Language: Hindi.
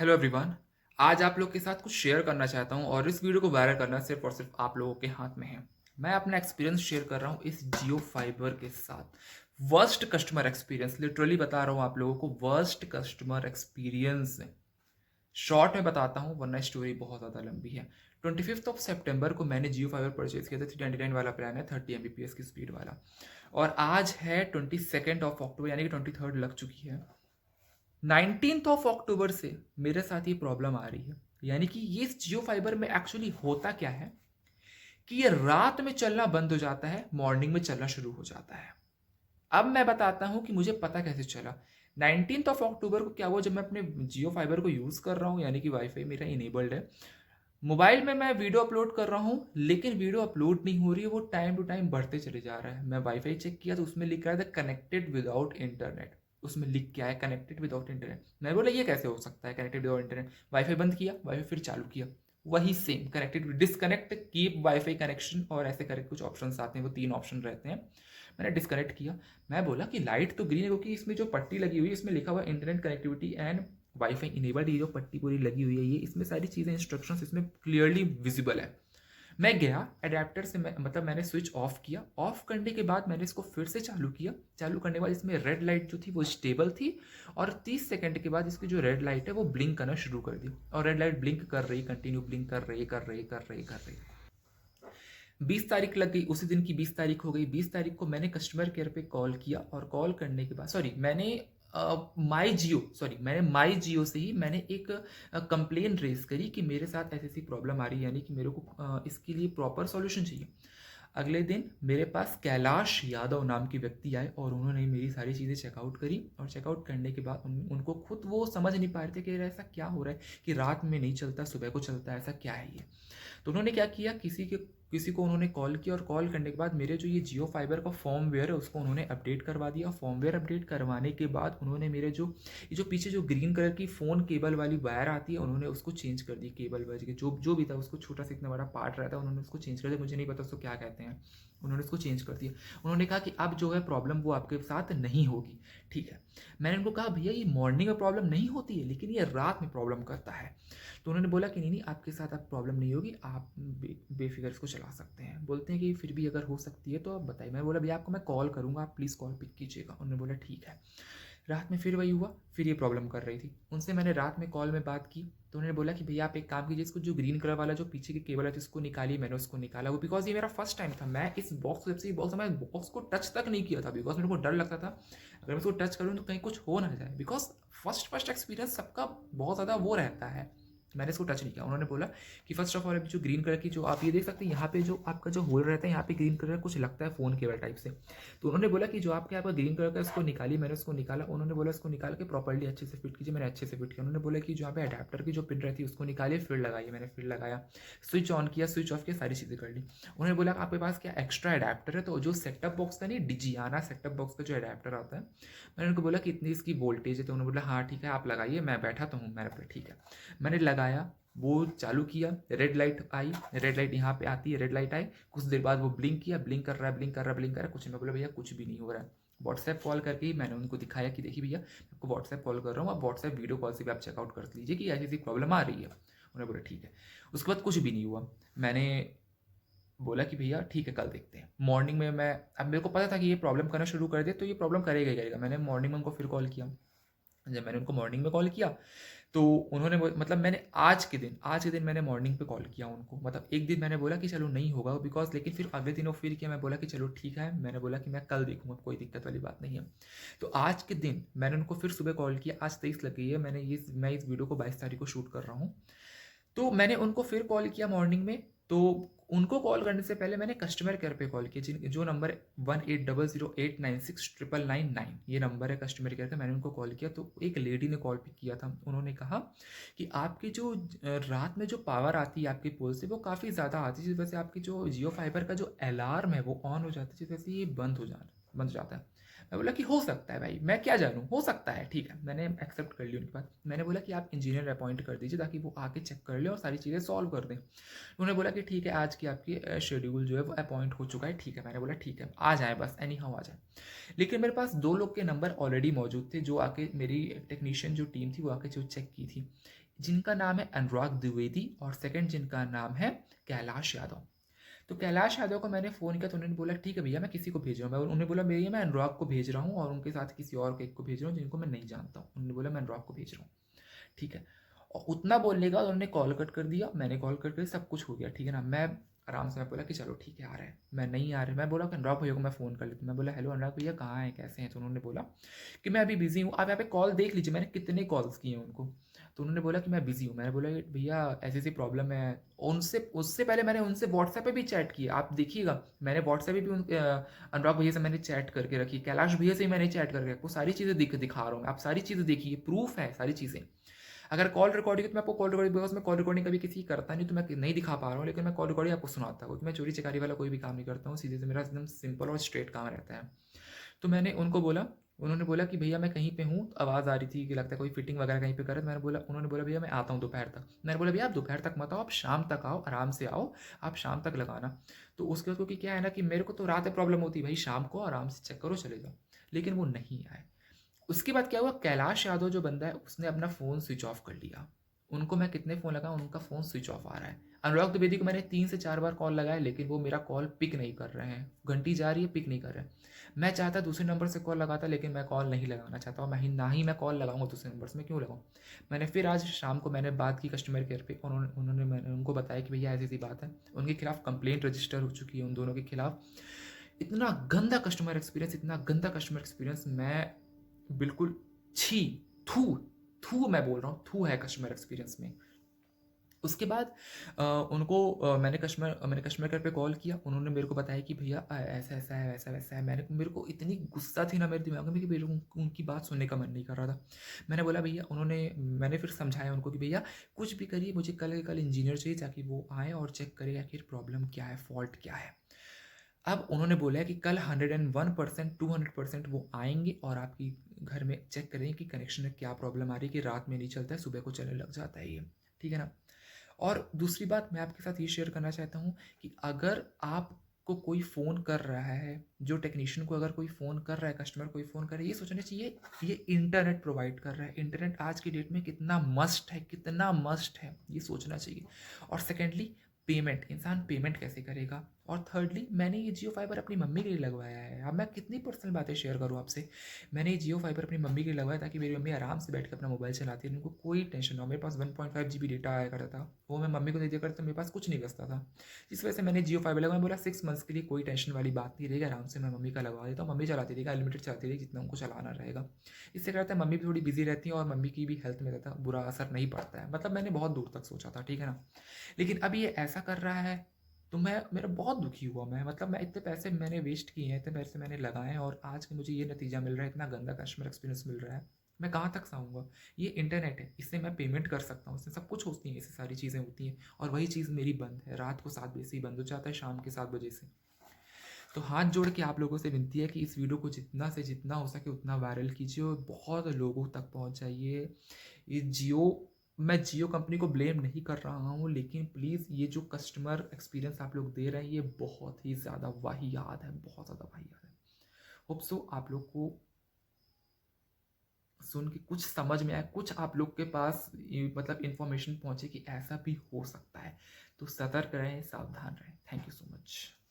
Hello everyone. आज आप लोग के साथ कुछ शेयर करना चाहता हूं और इस वीडियो को वायरल करना सिर्फ और सिर्फ आप लोगों के हाथ में है। मैं अपना एक्सपीरियंस शेयर कर रहा हूं इस जियो फाइबर के साथ। वर्स्ट कस्टमर एक्सपीरियंस, लिटरली बता रहा हूं आप लोगों को, वर्स्ट कस्टमर एक्सपीरियंस। शॉर्ट में बताता हूं वरना स्टोरी बहुत ज़्यादा लंबी है। 25 सितंबर को मैंने जियो फाइबर परचेज किया था। 399 वाला प्लान है, 30 Mbps की स्पीड वाला। और आज है 22 अक्टूबर, यानी कि 23 लग चुकी है। 19 अक्टूबर से मेरे साथ ये प्रॉब्लम आ रही है। यानी कि ये जियो फाइबर में एक्चुअली होता क्या है कि ये रात में चलना बंद हो जाता है, मॉर्निंग में चलना शुरू हो जाता है। अब मैं बताता हूं कि मुझे पता कैसे चला। 19 अक्टूबर को क्या हुआ, जब मैं अपने जियो फाइबर को यूज़ कर रहा हूँ, यानी कि वाईफाई मेरा इनेबल्ड है, मोबाइल में मैं वीडियो अपलोड कर रहा हूँ, लेकिन वीडियो अपलोड नहीं हो रही है, वो टाइम टू टाइम बढ़ते चले जा रहा है। मैं वाईफाई चेक किया तो उसमें लिख रहा था कनेक्टेड विदाउट इंटरनेट। उसमें लिख के आया कनेक्टेड विदाउट इंटरनेट। मैं बोला ये कैसे हो सकता है कनेक्टेड विदाउट इंटरनेट। वाईफाई बंद किया, वाईफाई फिर चालू किया, वही same connected, disconnect, keep wifi connection और ऐसे करके कुछ ऑप्शंस आते हैं, वो 3 ऑप्शन रहते हैं। मैंने डिसकनेक्ट किया। मैं बोला कि लाइट तो ग्रीन है, क्योंकि इसमें जो पट्टी लगी हुई है इसमें लिखा हुआ internet connectivity and wifi enabled. ये जो पट्टी पूरी लगी हुई है, ये इसमें सारी चीज़ें, इंस्ट्रक्शंस इसमें क्लियरली विजिबल है। मैं गया अडेप्टर से, मतलब मैंने स्विच ऑफ किया। ऑफ करने के बाद मैंने इसको फिर से चालू किया। चालू करने के बाद इसमें रेड लाइट जो थी वो स्टेबल थी, और 30 सेकंड के बाद इसकी जो रेड लाइट है वो ब्लिंक करना शुरू कर दी। और रेड लाइट ब्लिंक कर रही, कंटिन्यू ब्लिंक कर रही कर रही कर रही कर रही। 20 तारीख लग गई, उसी दिन की 20 तारीख हो गई। 20 तारीख को मैंने कस्टमर केयर पे कॉल किया, और कॉल करने के बाद मैंने माई जियो से ही मैंने एक कंप्लेन रेज करी कि मेरे साथ ऐसी ऐसी प्रॉब्लम आ रही है, यानी कि मेरे को इसके लिए प्रॉपर सॉल्यूशन चाहिए। अगले दिन मेरे पास कैलाश यादव नाम के व्यक्ति आए, और उन्होंने मेरी सारी चीज़ें चेकआउट करी। और चेकआउट करने के बाद उनको खुद वो समझ नहीं पा रहे थे कि यार ऐसा क्या हो रहा है कि रात में नहीं चलता, सुबह को चलता है, ऐसा क्या है ये। तो उन्होंने क्या किया, किसी को उन्होंने कॉल किया, और कॉल करने के बाद मेरे जो ये जियो फाइबर का फॉर्मवेयर है उसको उन्होंने अपडेट करवा दिया। फॉर्मवेयर अपडेट करवाने के बाद उन्होंने मेरे जो पीछे जो ग्रीन कलर की फ़ोन केबल वाली वायर आती है, उन्होंने उसको चेंज कर दी। केबल वायर के जो जो भी था, उसको छोटा सा इतना बड़ा पार्ट रहता है, उन्होंने उसको चेंज कर दिया। मुझे नहीं पता उसको क्या कहते हैं, उन्होंने उसको चेंज कर दिया। उन्होंने कहा कि अब जो है प्रॉब्लम वो आपके साथ नहीं होगी। ठीक है। मैंने उनको कहा भैया ये मॉर्निंग में प्रॉब्लम नहीं होती है, लेकिन ये रात में प्रॉब्लम करता है। तो उन्होंने बोला कि नहीं नहीं, आपके साथ अब प्रॉब्लम नहीं होगी, आप बेफिक्र इसको चला सकते हैं। बोलते हैं कि फिर भी अगर हो सकती है तो आप बताइए। मैं बोला भैया आपको मैं कॉल करूँगा, आप प्लीज़ कॉल पिक कीजिएगा। उन्होंने बोला ठीक है। रात में फिर वही हुआ, फिर ये प्रॉब्लम कर रही थी। उनसे मैंने रात में कॉल में बात की, तो उन्होंने बोला कि भैया आप एक काम कीजिए, इसको जो ग्रीन कलर वाला जो पीछे की केबल है उसको निकालिए। मैंने उसको निकाला। वो बिकॉज ये मेरा फर्स्ट टाइम था, मैं इस बॉक्स, जब से ये बॉक्स, मैं बॉक्स को टच तक नहीं किया था, बिकॉज मेरे को डर लगता था अगर मैं इसको टच करूँ तो कहीं कुछ हो ना जाए, बिकॉज फर्स्ट फर्स्ट एक्सपीरियंस सबका बहुत ज़्यादा वो रहता है। मैंने इसको टच नहीं किया। उन्होंने बोला कि फर्स्ट ऑफ ऑल अभी जो ग्रीन कलर की, जो आप ये देख सकते हैं यहाँ पे जो आपका जो होल रहता है, यहाँ पे ग्रीन कलर कुछ लगता है फ़ोन केबल टाइप से। तो उन्होंने बोला कि जो आपके यहाँ पर ग्रीन कलर का, इसको निकालिए। मैंने उसको निकाला। उन्होंने बोला इसको निकाल के प्रॉपर्ली अच्छे से फिट कीजिए। मैंने अच्छे से फिट किया। उन्होंने बोला कि जो यहाँ पे अडेप्टर की जो पिन रहती है उसको निकालिए, फिर लगाइए। मैंने फिर लगाया, स्विच ऑन किया, स्विच ऑफ किया, सारी चीज़ें कर ली। उन्होंने बोला आपके पास क्या एक्स्ट्रा अडेप्टर है? तो जो सेटअप बॉक्स का नहीं, डिजियाना सेटअप बॉक्स का जो अडेप्टर आता है, मैंने उनको बोला कि इतनी इसकी वोल्टेज है। तो उन्होंने बोला हाँ ठीक है आप लगाइए, मैं बैठा तो हूँ। मैंने बोला ठीक है। मैंने लगाया, वो चालू किया, रेड लाइट आई, रेड लाइट यहाँ पे आती है, रेड लाइट आई। कुछ देर बाद वो ब्लिंक किया, ब्लिंक कर रहा है, ब्लिंक कर रहा है, ब्लिंक कर रहा है, कुछ नहीं। मैं बोला भैया कुछ भी नहीं हो रहा है। व्हाट्सएप कॉल करके ही मैंने उनको दिखाया कि देखिए भैया आपको व्हाट्सएप कॉल कर रहा हूँ, आप व्हाट्सएप वीडियो कॉल से भी आप चेकआउट कर लीजिए कि ऐसी ऐसी प्रॉब्लम आ रही है। उन्होंने बोला ठीक है। उसके बाद कुछ भी नहीं हुआ। मैंने बोला कि भैया ठीक है कल देखते हैं। मॉर्निंग में मैं, अब मेरे को पता था कि ये प्रॉब्लम करना शुरू कर दे तो ये प्रॉब्लम करेगा ही करेगा। मैंने मॉर्निंग में उनको फिर कॉल किया। जब मैंने उनको मॉर्निंग में कॉल किया तो उन्होंने मतलब मैंने आज के दिन मैंने मॉर्निंग पे कॉल किया उनको। मतलब एक दिन मैंने बोला कि चलो नहीं होगा बिकॉज, लेकिन फिर अगले दिन वो फिर किया। मैं बोला कि चलो ठीक है, मैंने बोला कि मैं कल देखूंगा, कोई दिक्कत वाली बात नहीं है। तो आज के दिन मैंने उनको फिर सुबह कॉल किया। आज 23 लग गई है, मैं इस वीडियो को 22 तारीख को शूट कर रहा हूँ। तो मैंने उनको फिर कॉल किया मॉर्निंग में। तो उनको कॉल करने से पहले मैंने कस्टमर केयर पे कॉल किया, जो नंबर 1800896999, ये नंबर है कस्टमर केयर का। मैंने उनको कॉल किया तो एक लेडी ने कॉल पिक किया था। उन्होंने कहा कि आपकी जो रात में जो पावर आती है आपके पोल से वो काफ़ी ज़्यादा आती है, जिस वजह से आपकी जो जियो फाइबर का जो अलार्म है वो ऑन हो जाती है, जिस वजह से ये बंद हो जाता है। मैं बोला कि हो सकता है भाई, मैं क्या जानूँ, हो सकता है, ठीक है। मैंने एक्सेप्ट कर ली उनकी बात। मैंने बोला कि आप इंजीनियर अपॉइंट कर दीजिए ताकि वो आके चेक कर ले और सारी चीज़ें सॉल्व कर दें। उन्होंने बोला कि ठीक है, आज की आपकी शेड्यूल जो है वो अपॉइंट हो चुका है, ठीक है। मैंने बोला ठीक है, आ जाएँ बस, एनी हाउ आ जाएँ। लेकिन मेरे पास 2 लोग के नंबर ऑलरेडी मौजूद थे जो आके मेरी टेक्नीशियन जो टीम थी वो आके जो चेक की थी, जिनका नाम है अनुराग द्विवेदी और सेकंड जिनका नाम है कैलाश यादव। तो कैलाश यादव को मैंने फ़ोन किया तो उन्होंने बोला ठीक है भैया, मैं किसी को भेज रहा हूँ। मैं उन्होंने बोला भैया मैं अनुराग को भेज रहा हूँ और उनके साथ किसी और को एक को भेज रहा हूँ जिनको मैं नहीं जानता हूँ। उन्होंने बोला मैं अनुराग को भेज रहा हूँ, ठीक है। और उतना बोलने के बाद उन्होंने कॉल कट कर दिया, मैंने कॉल कट कर, सब कुछ हो गया, ठीक है ना। मैं आराम से मैं बोला कि चलो ठीक है, आ रहे हैं। मैं नहीं आ रहे, मैं बोला कि अनुराग भैया को मैं फ़ोन कर लेता हूँ। मैं बोला हेलो अनुराग भैया, कहाँ हैं, कैसे हैं? तो उन्होंने बोला कि मैं अभी बिज़ी हूँ, आप यहाँ पे कॉल देख लीजिए मैंने कितने कॉल्स किए हैं उनको। तो उन्होंने बोला कि मैं बिज़ी हूँ। मैंने बोला भैया ऐसी-ऐसी प्रॉब्लम है। उनसे उससे पहले मैंने उनसे व्हाट्सएप पे भी चैट की है, आप देखिएगा। मैंने व्हाट्सएप पे भी अनुराग भैया से मैंने चैट करके रखी है, कैलाश भैया से ही मैंने चैट करके आपको सारी चीज़ें दिखा रहा हूँ। आप सारी चीज़ें देखिए, प्रूफ़ है सारी चीज़ें। अगर कॉल रिकॉर्डिंग है तो मैं आपको कॉल रिकॉर्डिंग, बिकॉज़ मैं कॉल रिकॉर्डिंग कभी किसी की करता नहीं तो मैं नहीं दिखा पा रहा हूँ, लेकिन मैं कॉल रिकॉर्डिंग आपको सुनाता हूँ, क्योंकि मैं चोरी-चकारी वाला कोई भी काम नहीं करता हूँ, सीधे से मेरा एकदम सिंपल और स्ट्रेट काम रहता है। तो मैंने उनको बोला, उन्होंने बोला कि भैया मैं कहीं पे हूँ, आवाज़ आ रही थी कि लगता है कोई फिटिंग वगैरह कहीं पे कर रहा है। मैंने बोला, उन्होंने बोला भैया मैं आता हूँ दोपहर तक। मैंने बोला भैया आप दोपहर तक मत आओ, आप शाम तक आओ, आराम से आओ, आप शाम तक लगाना। तो उसके बाद क्योंकि क्या है ना कि मेरे को तो रात में प्रॉब्लम होती है, भाई शाम को आराम से चेक करो चले जाओ। लेकिन वो नहीं आए। उसके बाद क्या हुआ, कैलाश यादव जो बंदा है उसने अपना फ़ोन स्विच ऑफ कर लिया। उनको मैं कितने फ़ोन लगाऊँ, उनका फ़ोन स्विच ऑफ आ रहा है। अनुराग द्विवेदी को मैंने 3 से 4 बार कॉल लगाया लेकिन वो मेरा कॉल पिक नहीं कर रहे हैं। घंटी जा रही है, पिक नहीं कर रहे हैं। मैं चाहता दूसरे नंबर से कॉल लगाता लेकिन मैं कॉल नहीं लगाना चाहता और ना ही मैं कॉल लगाऊँगा दूसरे नंबर से, मैं क्यों लगाऊँ? मैंने फिर आज शाम को मैंने बात की कस्टमर केयर पे, मैंने उनको बताया कि भैया ऐसी-ऐसी बात है। उनके खिलाफ़ कंप्लेंट रजिस्टर हो चुकी है उन दोनों के खिलाफ़। इतना गंदा कस्टमर एक्सपीरियंस, इतना गंदा कस्टमर एक्सपीरियंस, मैं बिल्कुल छी! थू! थू मैं बोल रहा हूँ, थू है कस्टमर एक्सपीरियंस में। उसके बाद उनको मैंने कस्टमर केयर पे कॉल किया, उन्होंने मेरे को बताया कि भैया ऐसा-ऐसा है, वैसा-वैसा है। मेरे को इतनी गुस्सा थी ना मेरे दिमाग में कि मेरे को उनकी बात सुनने का मन नहीं कर रहा था। मैंने बोला भैया, मैंने फिर समझाया उनको कि भैया कुछ भी करिए, मुझे कल के कल इंजीनियर चाहिए ताकि वो आएँ और चेक करें आखिर प्रॉब्लम क्या है, फ़ॉल्ट क्या है। अब उन्होंने बोला है कि कल 101% 200% वो आएँगे और आपकी घर में चेक करेंगे कि कनेक्शन में क्या प्रॉब्लम आ रही है, कि रात में नहीं चलता है, सुबह को चलने लग जाता है ये, ठीक है ना? और दूसरी बात मैं आपके साथ ये शेयर करना चाहता हूँ कि अगर आपको कोई फ़ोन कर रहा है, जो टेक्नीशियन को अगर कोई फ़ोन कर रहा है, कस्टमर कोई फ़ोन कर रहा है, ये सोचना चाहिए ये इंटरनेट प्रोवाइड कर रहा है। इंटरनेट आज की डेट में कितना मस्ट है, ये सोचना चाहिए। और सेकेंडली पेमेंट, इंसान पेमेंट कैसे करेगा? और थर्डली मैंने ये जियो फाइबर अपनी मम्मी के लिए लगवाया है। अब मैं कितनी पर्सनल बातें शेयर करूँ आपसे। मैंने ये जियो फाइबर अपनी मम्मी के लिए लगवाया ताकि मेरी मम्मी आराम से बैठ के अपना मोबाइल चलाती है, उनको कोई टेंशन ना हो। मेरे पास 1.5 जीबी डेटा आया करता था, वो मैं मम्मी को दे दिया करता था, मेरे पास कुछ नहीं बचता था। इस वजह से मैंने जियो फाइबर लगवाया। बोला 6 मंथ्स के लिए कोई टेंशन वाली बात नहीं रहेगी, आराम से मैं मम्मी का लगवा देता हूँ। मम्मी चलाती रहेगी, अनलिमिटेड चलाती रहेगी, जितना उनको चलाना रहेगा। इससे क्या होता है, मम्मी भी थोड़ी बिजी रहती है और मम्मी की भी हेल्थ में ज़्यादा बुरा असर नहीं पड़ता है। मतलब मैंने बहुत दूर तक सोचा था, ठीक है ना। लेकिन अब ये ऐसा कर रहा है तो मेरा बहुत दुखी हुआ मैं, मतलब मैं इतने पैसे मैंने वेस्ट किए हैं, इतने पैसे मैंने लगाए हैं और आज के मुझे ये नतीजा मिल रहा है, इतना गंदा कस्टमर एक्सपीरियंस मिल रहा है। मैं कहाँ तक सहाऊँगा? ये इंटरनेट है, इससे मैं पेमेंट कर सकता हूँ, इससे सब कुछ होती है, इससे सारी चीज़ें होती हैं और वही चीज़ मेरी बंद है। रात को 7 बजे से ही बंद हो जाता है, शाम के 7 बजे से। तो हाथ जोड़ के आप लोगों से विनती है कि इस वीडियो को जितना से जितना हो सके उतना वायरल कीजिए और बहुत लोगों तक पहुँचाइए। ये मैं जियो कंपनी को ब्लेम नहीं कर रहा हूँ, लेकिन प्लीज़ ये जो कस्टमर एक्सपीरियंस आप लोग दे रहे हैं ये बहुत ही ज़्यादा वाहियात है, बहुत ज़्यादा वाहियात है। होप सो आप लोग को सुन के कुछ समझ में आए, कुछ आप लोग के पास मतलब इन्फॉर्मेशन पहुँचे कि ऐसा भी हो सकता है। तो सतर्क रहें, सावधान रहें। Thank you so much.